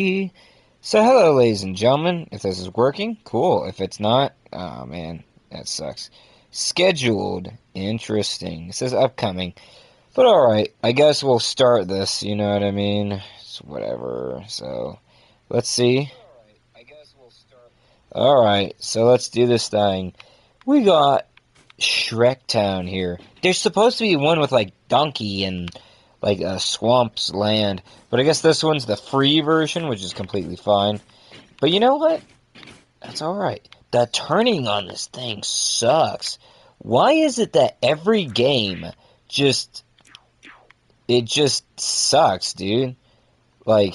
So hello, ladies and gentlemen. If this is working, cool. If it's not, oh man, that sucks. Scheduled, interesting. It says upcoming, but all right. I guess we'll start this. You know what I mean? It's whatever. So let's see. All right, so let's do this thing. We got Shrek Town here. There's supposed to be one with like Donkey and like a swamp's land, but I guess this one's the free version, which is completely fine. But you know what? That's alright. The turning on this thing sucks. Why is it that every game just it just sucks, dude? Like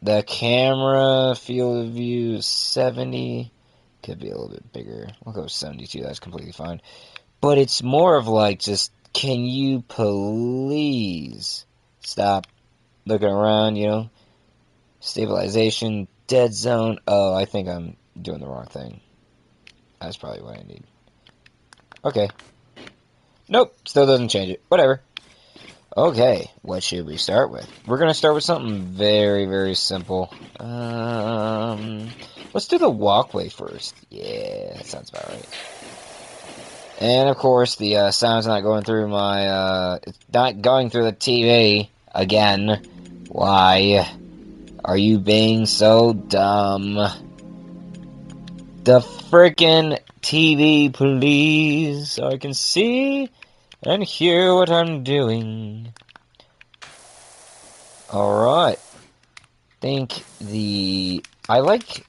the camera field of view 70 could be a little bit bigger. We'll go 72, that's completely fine. But it's more of like just can you please stop looking around, you know? Stabilization, dead zone. Oh, I think I'm doing the wrong thing. That's probably what I need. Okay. Nope, still doesn't change it. Whatever. Okay, what should we start with? We're gonna start with something very, very simple. Let's do the walkway first. Yeah, that sounds about right. And of course, the sound's not going through my, it's not going through the TV again. Why are you being so dumb? The frickin' TV, please, so I can see and hear what I'm doing. Alright. I like,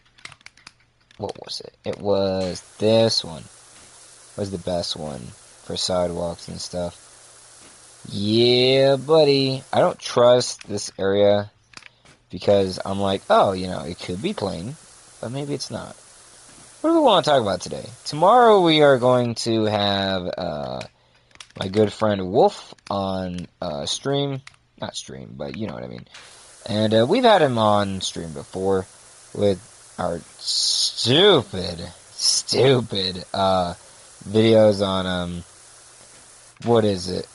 what was it? It was this one. Was the best one for sidewalks and stuff. Yeah, buddy. I don't trust this area because I'm like, oh, you know, it could be plain, but maybe it's not. What do we want to talk about today? Tomorrow we are going to have my good friend Wolf on stream. Not stream, but you know what I mean. And we've had him on stream before with our stupid videos on, what is it?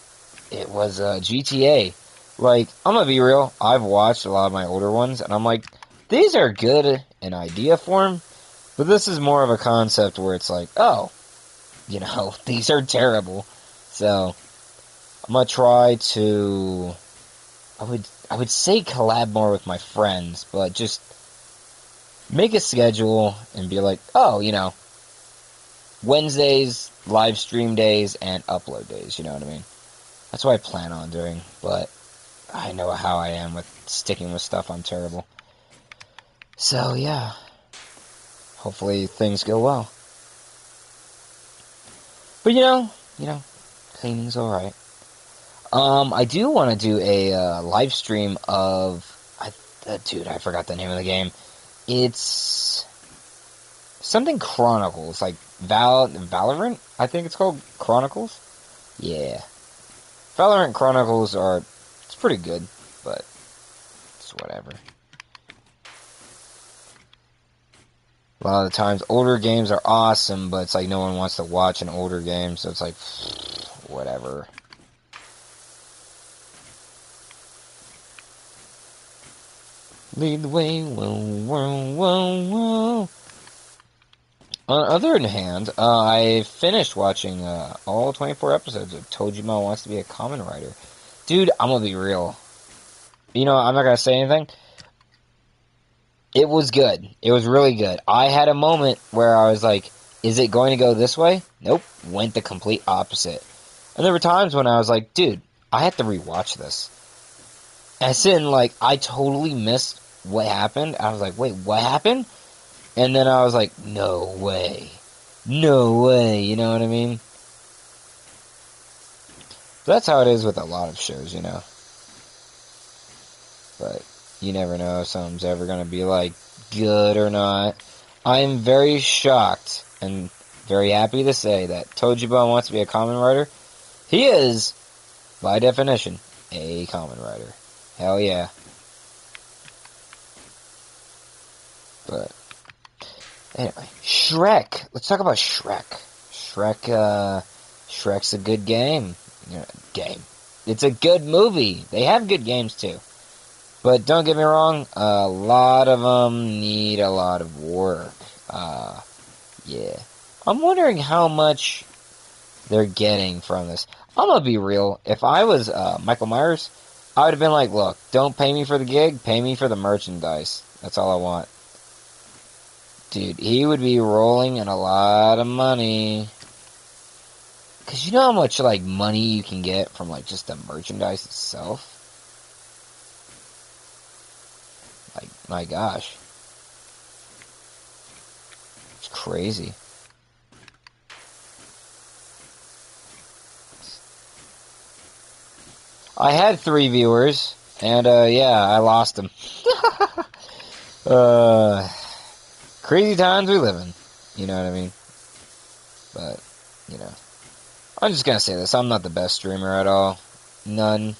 It was GTA. Like, I'm gonna be real, I've watched a lot of my older ones, and I'm like, these are good in idea form, but this is more of a concept where it's like, oh, you know, these are terrible. So, I'm gonna try to, I would say collab more with my friends, but just make a schedule and be like, oh, you know, Wednesdays, live stream days, and upload days, you know what I mean? That's what I plan on doing, but I know how I am with sticking with stuff. I'm terrible. So, yeah. Hopefully things go well. But, you know, cleaning's alright. I do want to do a live stream of, dude, I forgot the name of the game. It's something Chronicles, like Valorant, I think it's called Chronicles. Yeah. Valorant Chronicles it's pretty good, but it's whatever. A lot of the times, older games are awesome, but it's like no one wants to watch an older game, so it's like, whatever. Lead the way, whoa, whoa, whoa, whoa. On the other hand, I finished watching all 24 episodes of Tojima Wants to Be a Kamen Rider. Dude, I'm gonna be real. You know, I'm not gonna say anything. It was good. It was really good. I had a moment where I was like, is it going to go this way? Nope. Went the complete opposite. And there were times when I was like, dude, I have to rewatch this. As in, like, I totally missed what happened. I was like, wait, what happened? And then I was like, no way. No way, you know what I mean? That's how it is with a lot of shows, you know. But you never know if something's ever going to be, like, good or not. I am very shocked and very happy to say that Tojima Wants to Be a Kamen Rider. He is, by definition, a Kamen Rider. Hell yeah. But anyway, Shrek. Let's talk about Shrek. Shrek's a good game. Game. It's a good movie. They have good games too. But don't get me wrong, a lot of them need a lot of work. Yeah. I'm wondering how much they're getting from this. I'm gonna be real. If I was Michael Myers, I would have been like, look, don't pay me for the gig, pay me for the merchandise. That's all I want. Dude, he would be rolling in a lot of money. Because you know how much, like, money you can get from, like, just the merchandise itself? Like, my gosh. It's crazy. I had 3 viewers, and, yeah, I lost them. Crazy times we live in. You know what I mean? But, you know. I'm just gonna say this. I'm not the best streamer at all. None.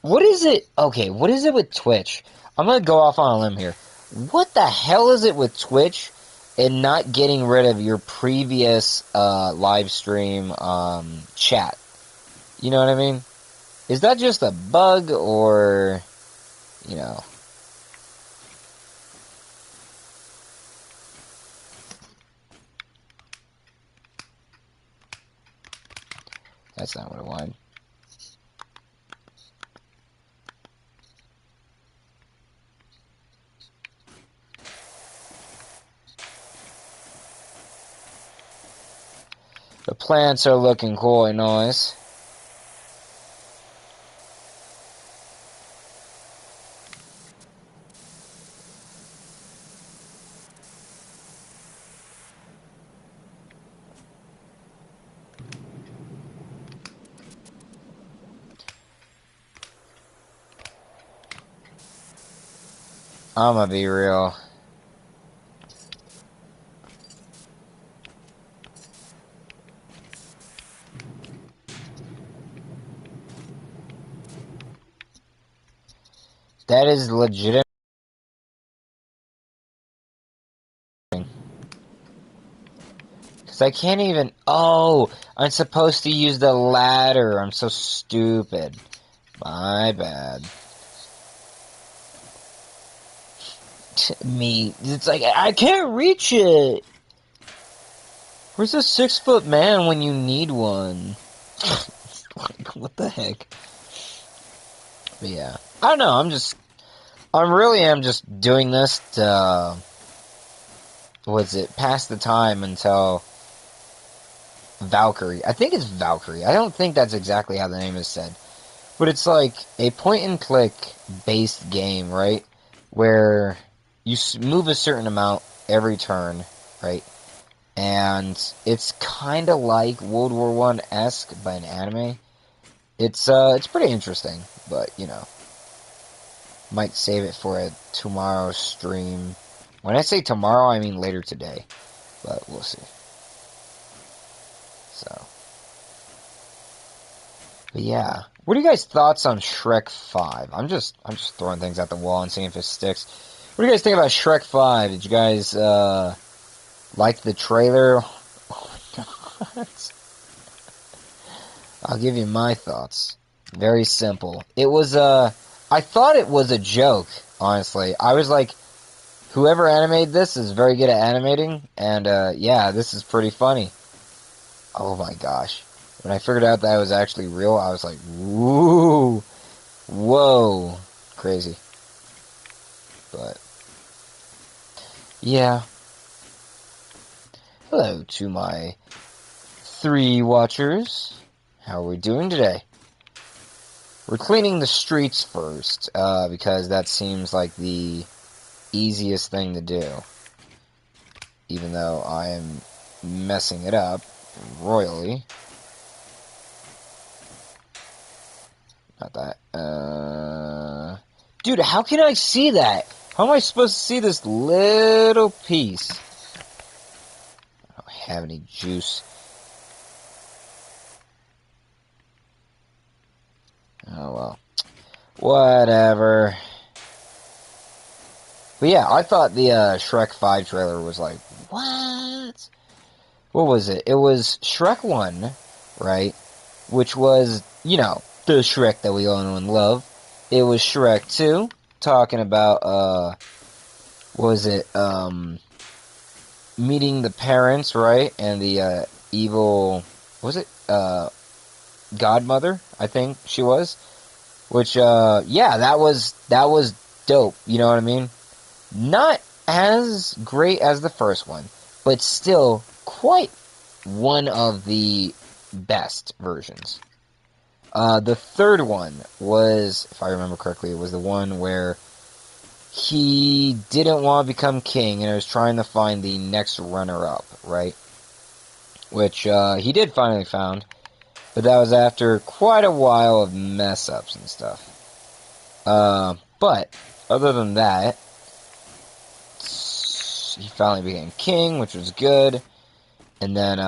What is it? Okay, what is it with Twitch? I'm gonna go off on a limb here. What the hell is it with Twitch and not getting rid of your previous live stream chat? You know what I mean? Is that just a bug or, you know? That's not what I wanted. The plants are looking quite nice. I'm gonna be real. That is legitimate. Because I can't even... Oh, I'm supposed to use the ladder. I'm so stupid. My bad. Me. It's like, I can't reach it. Where's a 6-foot man when you need one? Like, what the heck? But yeah. I don't know, I'm just doing this to, pass the time until Valkyrie. I think it's Valkyrie. I don't think that's exactly how the name is said. But it's like a point-and-click based game, right? Where you move a certain amount every turn, right? And it's kind of like World War One-esque, but an anime. It's pretty interesting, but, you know. Might save it for a tomorrow stream. When I say tomorrow, I mean later today. But we'll see. So. But yeah. What are you guys' thoughts on Shrek 5? I'm just throwing things at the wall and seeing if it sticks. What do you guys think about Shrek 5? Did you guys, like the trailer? Oh my god. I'll give you my thoughts. Very simple. It was, I thought it was a joke, honestly. I was like, whoever animated this is very good at animating, and, yeah, this is pretty funny. Oh my gosh. When I figured out that it was actually real, I was like, woo, whoa, crazy. But, yeah. Hello to my 3 watchers. How are we doing today? We're cleaning the streets first, because that seems like the easiest thing to do. Even though I am messing it up royally. Not that. Dude, how can I see that? How am I supposed to see this little piece? I don't have any juice. Oh, well. Whatever. But yeah, I thought the Shrek 5 trailer was like, what? What was it? It was Shrek 1, right? Which was, you know, the Shrek that we all know and love. it was Shrek 2, talking about, what was it, meeting the parents, right, and the, evil, was it, godmother, I think she was, which, yeah, that was dope, you know what I mean? Not as great as the first one, but still quite one of the best versions. The third one was, if I remember correctly, it was the one where he didn't want to become king and was trying to find the next runner-up, right? Which, he did finally found, but that was after quite a while of mess-ups and stuff. But, other than that, he finally became king, which was good. And then,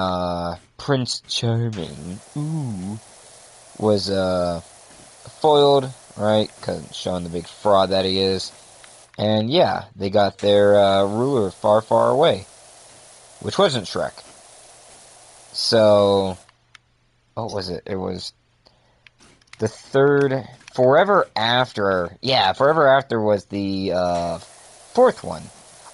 Prince Charming, ooh, was, foiled, right? Cause showing the big fraud that he is. And yeah, they got their, ruler far, far away. Which wasn't Shrek. So, what was it? It was the third, Forever After. Yeah, Forever After was the, fourth one.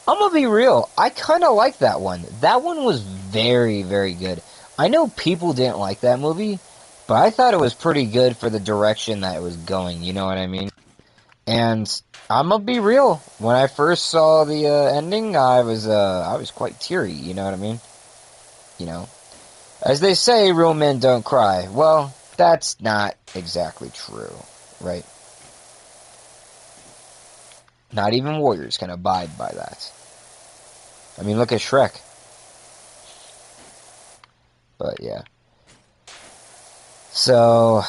I'm gonna be real, I kinda like that one. That one was very, very good. I know people didn't like that movie, but I thought it was pretty good for the direction that it was going, you know what I mean? And I'm gonna be real, when I first saw the, ending, I was quite teary, you know what I mean? You know, as they say, real men don't cry. Well, that's not exactly true, right? Not even warriors can abide by that. I mean, look at Shrek. But, yeah. So,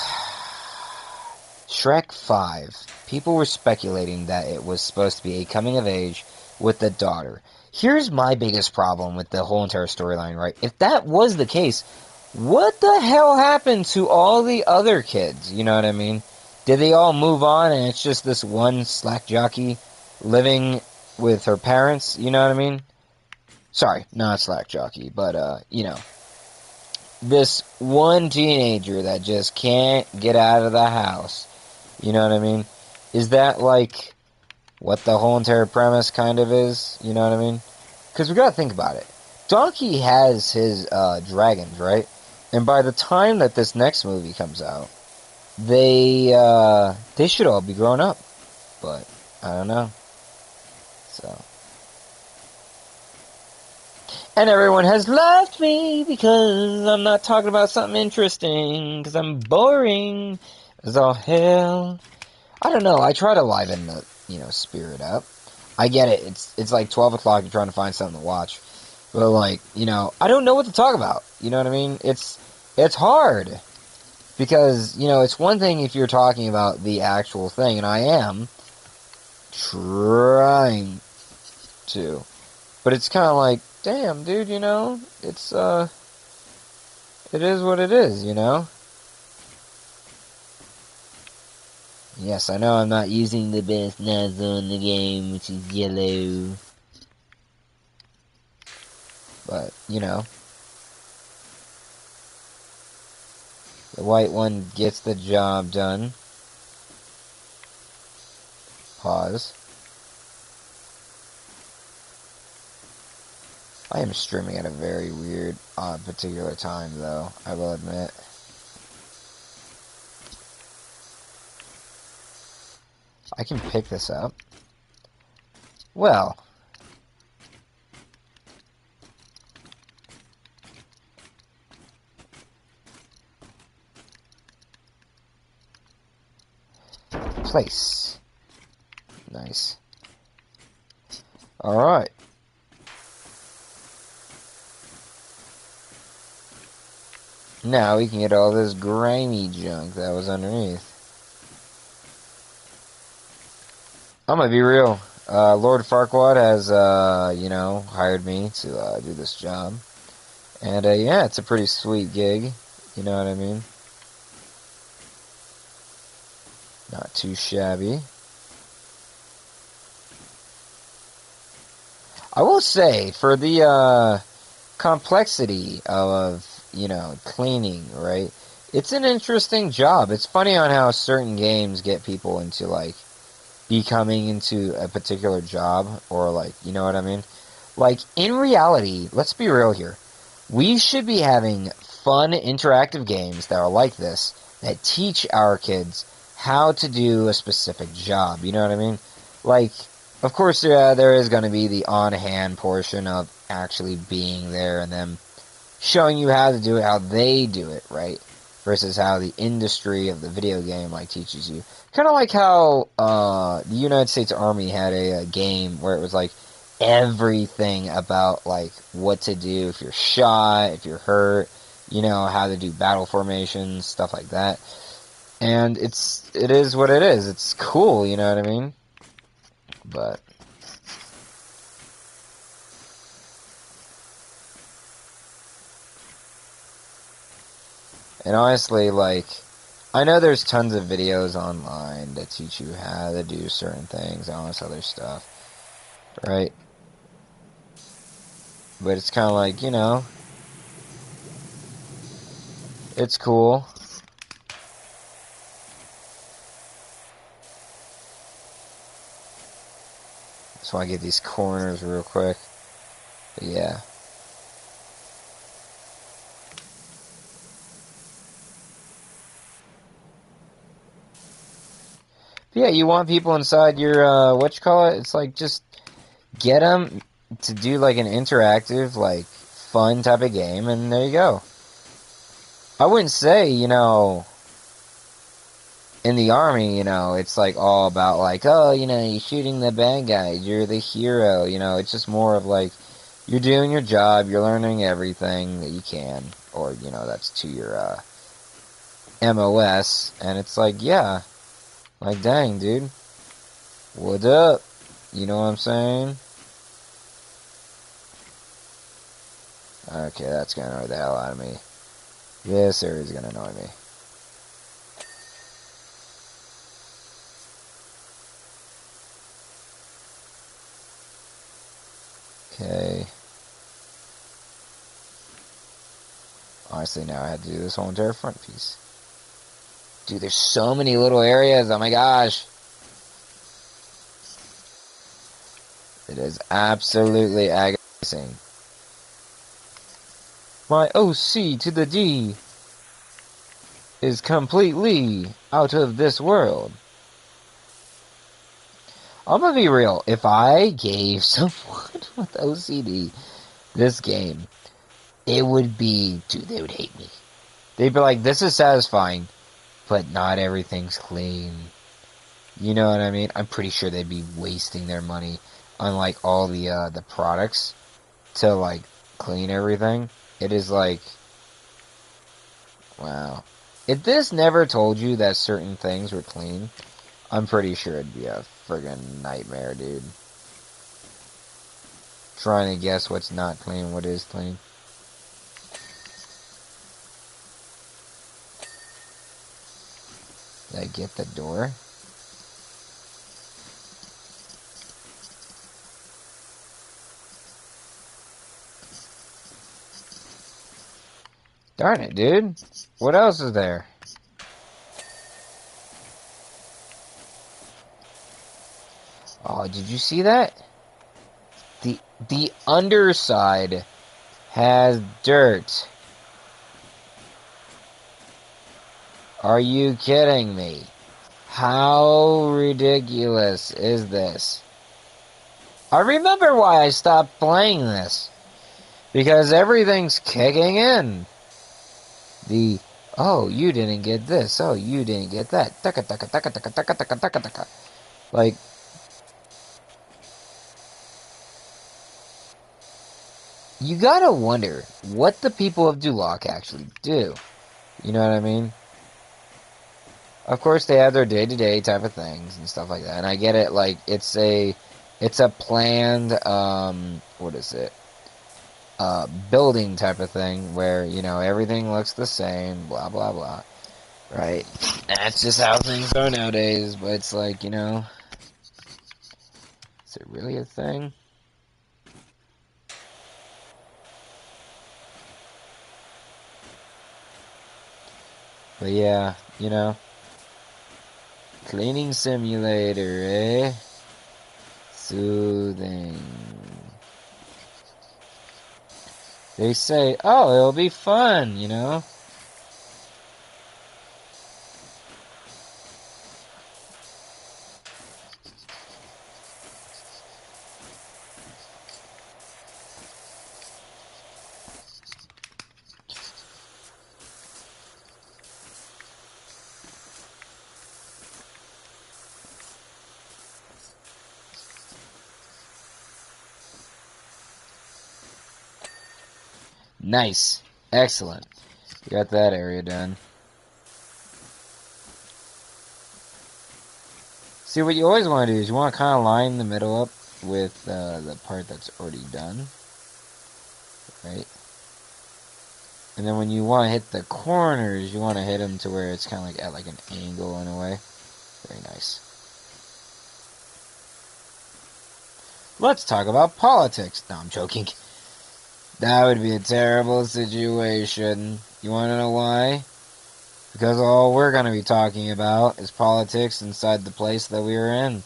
Shrek 5. People were speculating that it was supposed to be a coming of age with the daughter. Here's my biggest problem with the whole entire storyline, right? If that was the case, what the hell happened to all the other kids? You know what I mean? Did they all move on and it's just this one slack jockey living with her parents? You know what I mean? Sorry, not slack jockey, but, you know. This one teenager that just can't get out of the house. You know what I mean? Is that, like, what the whole entire premise kind of is? You know what I mean? Because we gotta think about it. Donkey has his, dragons, right? And by the time that this next movie comes out, they should all be grown up. But, I don't know. So... And everyone has left me because I'm not talking about something interesting, because I'm boring as all hell. I don't know, I try to liven the, you know, spirit up. I get it, it's like 12 o'clock, you're trying to find something to watch. But, like, you know, I don't know what to talk about, you know what I mean? It's hard. Because, you know, it's one thing if you're talking about the actual thing, and I am trying to. But it's kind of like, damn, dude, you know, it's, it is what it is, you know? Yes, I know I'm not using the best nozzle in the game, which is yellow. But, you know. The white one gets the job done. Pause. I am streaming at a very weird, odd, particular time, though, I will admit. I can pick this up. Well. Place. Nice. Alright. Now we can get all this grimy junk that was underneath. I'm gonna be real. Lord Farquaad has, you know, hired me to, do this job. And, yeah, it's a pretty sweet gig. You know what I mean? Not too shabby. I will say, for the, complexity of, you know, cleaning, right? It's an interesting job. It's funny on how certain games get people into, like, becoming into a particular job, or, like, you know what I mean? Like, in reality, let's be real here. We should be having fun, interactive games that are like this, that teach our kids how to do a specific job. You know what I mean? Like, of course, there is going to be the on-hand portion of actually being there and them showing you how to do it, how they do it, right? Versus how the industry of the video game, like, teaches you. Kind of like how the United States Army had a game where it was, like, everything about, like, what to do if you're shot, if you're hurt, you know, how to do battle formations, stuff like that. And it is what it is. It's cool, you know what I mean? But and honestly, like, I know there's tons of videos online that teach you how to do certain things and all this other stuff, right? But it's kind of like, you know, it's cool. Just want to get these corners real quick. But yeah. But yeah, you want people inside your, what you call it? It's like, just get them to do, like, an interactive, like, fun type of game, and there you go. I wouldn't say, you know, in the army, you know, it's like all about, like, oh, you know, you're shooting the bad guys, you're the hero, you know, it's just more of like, you're doing your job, you're learning everything that you can, or, you know, that's to your, MOS, and it's like, yeah, like, dang, dude, what up? You know what I'm saying? Okay, that's gonna annoy the hell out of me. This area is gonna annoy me. Okay. Honestly, now I had to do this whole entire front piece. Dude, there's so many little areas. Oh my gosh. It is absolutely agonizing. My OC to the D is completely out of this world. I'm gonna be real. If I gave someone with OCD this game, it would be, dude, they would hate me. They'd be like, this is satisfying, but not everything's clean. You know what I mean? I'm pretty sure they'd be wasting their money on, like, all the products to, like, clean everything. It is like, wow. If this never told you that certain things were clean, I'm pretty sure it'd be a friggin' nightmare, dude. Trying to guess what's not clean, what is clean. Did I get the door? Darn it, dude. What else is there? Oh, did you see that? The underside has dirt. Are you kidding me? How ridiculous is this? I remember why I stopped playing this. Because everything's kicking in. Oh, you didn't get this. Oh, you didn't get that. Taka taka taka taka taka taka taka taka. Like, you gotta wonder what the people of Duloc actually do. You know what I mean? Of course, they have their day-to-day type of things and stuff like that. And I get it, like, it's a planned, what is it? Building type of thing where, you know, everything looks the same, blah, blah, blah. Right? That's just how things are nowadays, but it's like, you know, is it really a thing? But yeah, cleaning simulator, eh? Soothing. They say, oh, it'll be fun. Nice. Excellent. Got that area done. See, what you always want to do is you want to kind of line the middle up with the part that's already done. Right? And then when you want to hit the corners, you want to hit them to where it's kind of like at like an angle in a way. Very nice. Let's talk about politics. No, I'm joking. That would be a terrible situation. You want to know why? Because all we're going to be talking about is politics inside the place that we are in.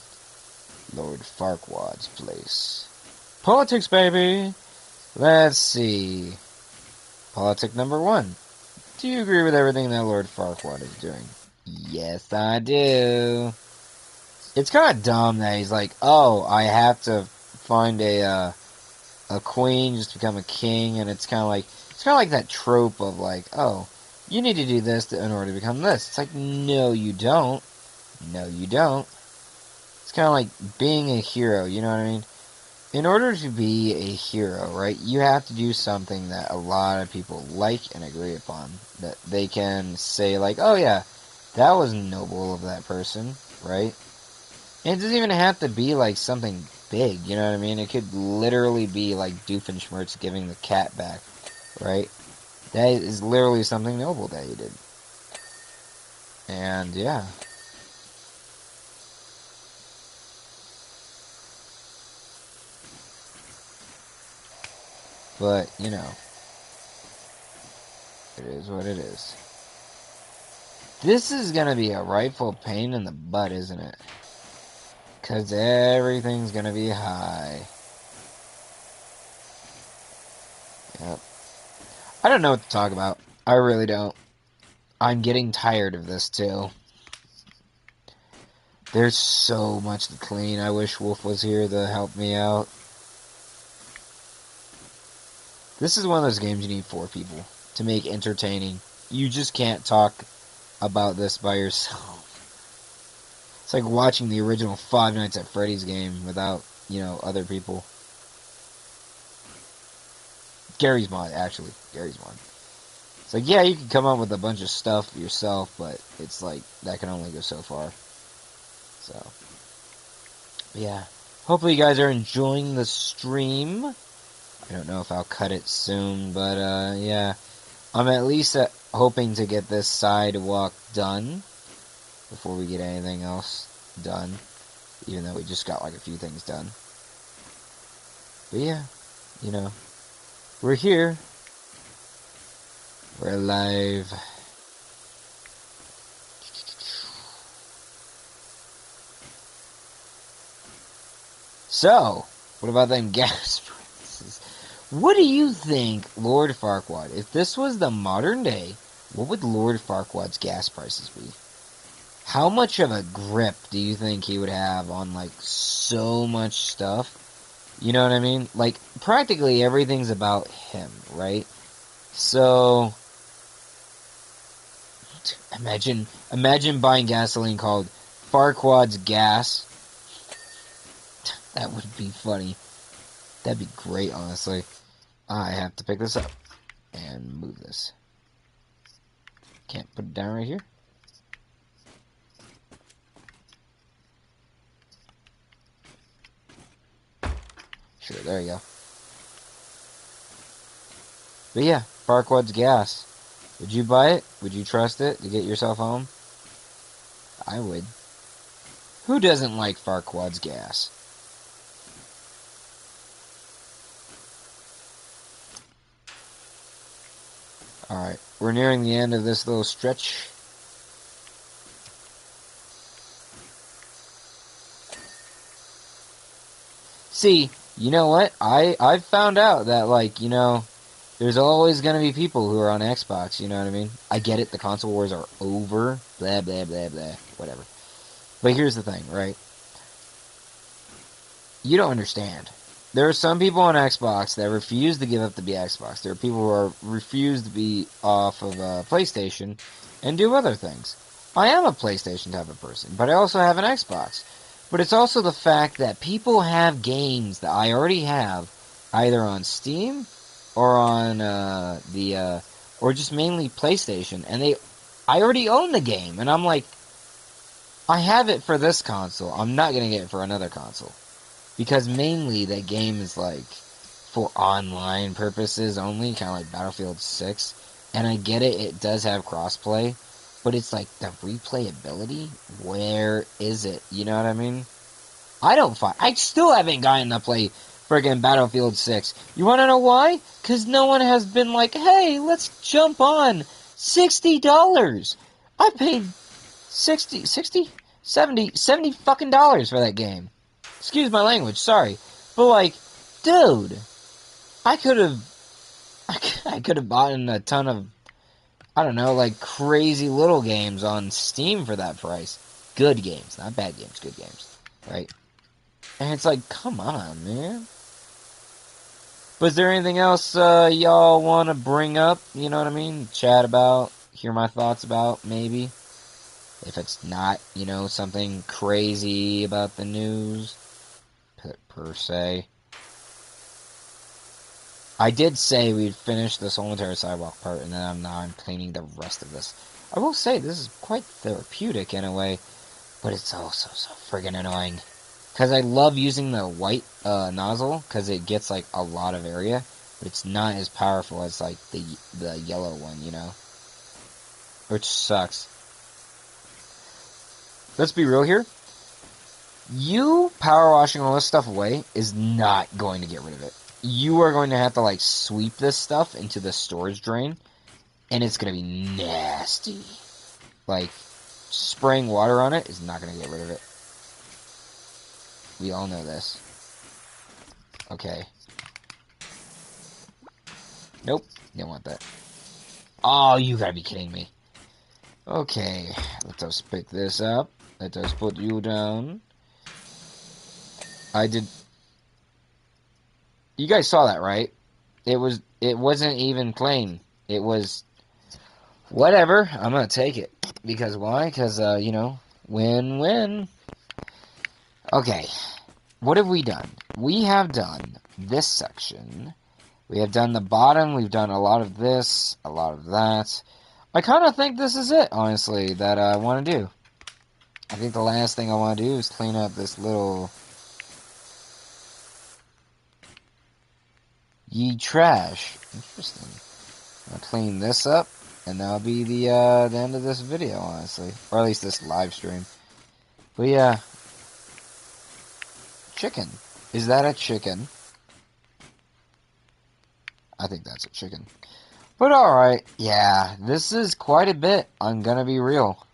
Lord Farquaad's place. Politics, baby! Let's see. Politic number 1. Do you agree with everything that Lord Farquaad is doing? Yes, I do. It's kind of dumb that he's like, oh, I have to find a queen just to become a king, and it's kind of like that trope of like, oh, you need to do this in order to become this. It's like, no, you don't. No, you don't. It's kind of like being a hero, you know what I mean? In order to be a hero, right, you have to do something that a lot of people like and agree upon. That they can say, like, oh yeah, that was noble of that person, right? And it doesn't even have to be, like, something big, you know what I mean? It could literally be, like, Doofenshmirtz giving the cat back, right? That is literally something noble that he did. And, yeah. But, it is what it is. This is gonna be a rightful pain in the butt, isn't it? Because everything's gonna be high. Yep. I don't know what to talk about. I really don't. I'm getting tired of this, too. There's so much to clean. I wish Wolf was here to help me out. This is one of those games you need 4 people to make entertaining. You just can't talk about this by yourself. It's like watching the original Five Nights at Freddy's game without, other people. Gary's mod, actually. Gary's mod. It's like, yeah, you can come up with a bunch of stuff yourself, but it's like, that can only go so far. So, yeah. Hopefully you guys are enjoying the stream. I don't know if I'll cut it soon, but, yeah. I'm at least hoping to get this sidewalk done before we get anything else done, even though we just got, like, a few things done. But, yeah, we're here. We're alive. So, what about them gas prices? What do you think, Lord Farquaad, if this was the modern day, what would Lord Farquaad's gas prices be? How much of a grip do you think he would have on, like, so much stuff? You know what I mean? Like, practically everything's about him, right? So, imagine buying gasoline called Farquaad's Gas. That would be funny. That'd be great, honestly. I have to pick this up and move this. Can't put it down right here. Sure, there you go. But yeah, Farquaad's Gas. Would you buy it? Would you trust it to get yourself home? I would. Who doesn't like Farquaad's Gas? Alright, we're nearing the end of this little stretch. see, you know what? I've found out that, like, you know, there's always going to be people who are on Xbox, you know what I mean? I get it, the console wars are over, blah, blah, blah, blah, whatever. But here's the thing, right? You don't understand. There are some people on Xbox that refuse to give up to be Xbox. There are people who refuse to be off of PlayStation and do other things. I am a PlayStation type of person, but I also have an Xbox. But it's also the fact that people have games that I already have, either on Steam or on or just mainly PlayStation, and I already own the game, and I'm like, I have it for this console. I'm not gonna get it for another console. Because mainly that game is like for online purposes only, kind of like Battlefield 6. And I get it, it does have crossplay, but it's like the replayability, where is it? You know what I mean? I still haven't gotten to play friggin' Battlefield 6. You wanna know why? Because no one has been like, hey, let's jump on $60. I paid 70 fucking dollars for that game. Excuse my language, sorry. But, like, dude, I could have bought a ton of, I don't know, like, crazy little games on Steam for that price. Good games, not bad games, good games, right? And it's like, come on, man. But is there anything else y'all want to bring up, you know what I mean? Chat about, hear my thoughts about, maybe? If it's not, you know, something crazy about the news. Per se. I did say we'd finish this whole entire sidewalk part, and then I'm cleaning the rest of this. I will say, this is quite therapeutic in a way, but it's also so friggin' annoying. Because I love using the white nozzle, because it gets, like, a lot of area, but it's not as powerful as, like, the yellow one, you know? Which sucks. Let's be real here. You power washing all this stuff away is not going to get rid of it. You are going to have to, like, sweep this stuff into the storage drain, and it's going to be nasty. Like, spraying water on it is not going to get rid of it. We all know this. Okay. Nope, don't want that. Oh, you gotta be kidding me. Okay, let us pick this up. Let us put you down. You guys saw that, right? It wasn't even plain. It was, whatever, I'm gonna take it. Because why? Because, you know, win-win. Okay, what have we done? We have done this section. We have done the bottom, we've done a lot of this, a lot of that. I kind of think this is it, honestly, that I want to do. I think the last thing I want to do is clean up this little trash. Interesting. I'll clean this up, and that'll be the end of this video, honestly. Or at least this live stream. But yeah. Chicken. Is that a chicken? I think that's a chicken. But alright, yeah, this is quite a bit. I'm gonna be real.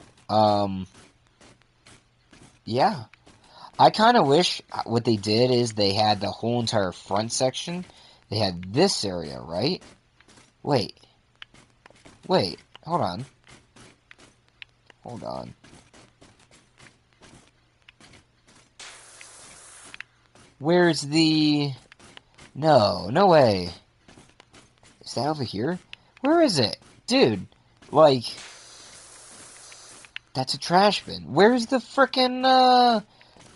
Yeah. I kind of wish what they did is they had the whole entire front section. They had this area, right? Wait, hold on. Hold on. Where's the... No way. Is that over here? Where is it? Dude, like... That's a trash bin. Where's the frickin',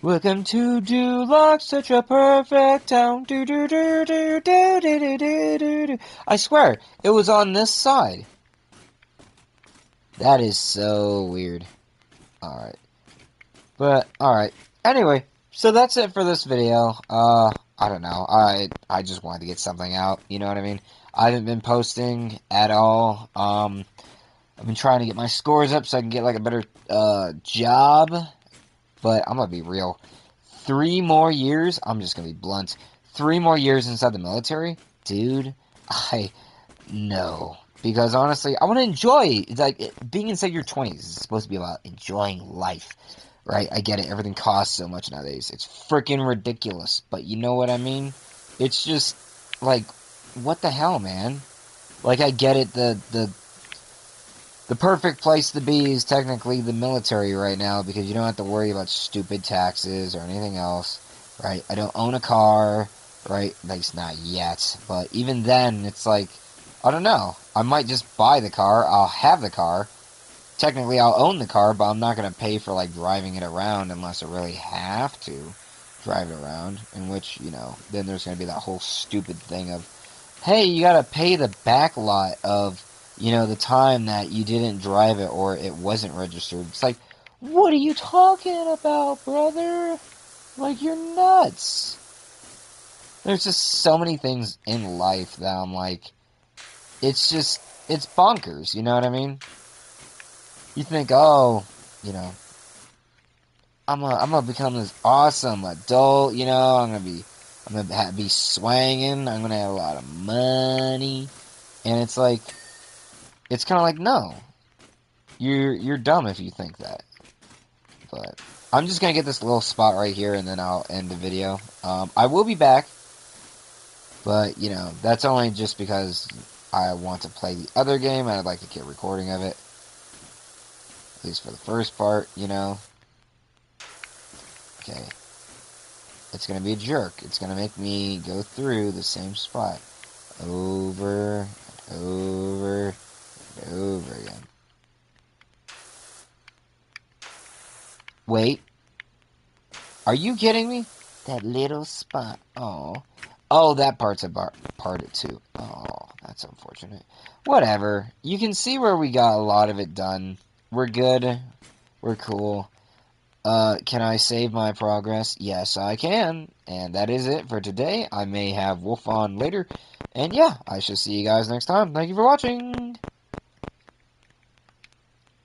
Welcome to Duloc, such a perfect town. Do do do do do do do do do do. I swear, it was on this side. That is so weird. Alright. But, alright. Anyway, so that's it for this video. I don't know. I just wanted to get something out, you know what I mean? I haven't been posting at all. I've been trying to get my scores up so I can get, like, a better, job. But I'm gonna be real. 3 more years, I'm just gonna be blunt. 3 more years inside the military? Dude, no. Because honestly, I want to enjoy, it's like, being inside your 20s is supposed to be about enjoying life. right? I get it. Everything costs so much nowadays. It's freaking ridiculous. But you know what I mean? It's just, like, what the hell, man? Like, I get it. The perfect place to be is technically the military right now because you don't have to worry about stupid taxes or anything else, right? I don't own a car, right? At least not yet. But even then, it's like, I don't know. I might just buy the car. I'll have the car. Technically, I'll own the car, but I'm not going to pay for, like, driving it around unless I really have to drive it around. In which, you know, then there's going to be that whole stupid thing of, hey, you got to pay the back lot of, you know, the time that you didn't drive it or it wasn't registered. It's like, what are you talking about, brother? Like, you're nuts. There's just so many things in life that I'm like, it's just, it's bonkers, you know what I mean? You think, oh, you know, I'm gonna become this awesome adult, you know, I'm gonna be swanging, I'm gonna have a lot of money, and it's like, it's kind of like, no, you're dumb if you think that. But I'm just gonna get this little spot right here, and then I'll end the video. I will be back, but you know, that's only just because I want to play the other game, and I'd like to get a recording of it, at least for the first part, you know. Okay. It's going to be a jerk. It's going to make me go through the same spot over and over and over again. Wait. Are you kidding me? That little spot. Oh. Oh, that part's a part it too. Oh, that's unfortunate. Whatever. You can see where we got a lot of it done. We're good. We're cool. Can I save my progress? Yes, I can. And that is it for today. I may have Wolf on later. And yeah, I shall see you guys next time. Thank you for watching.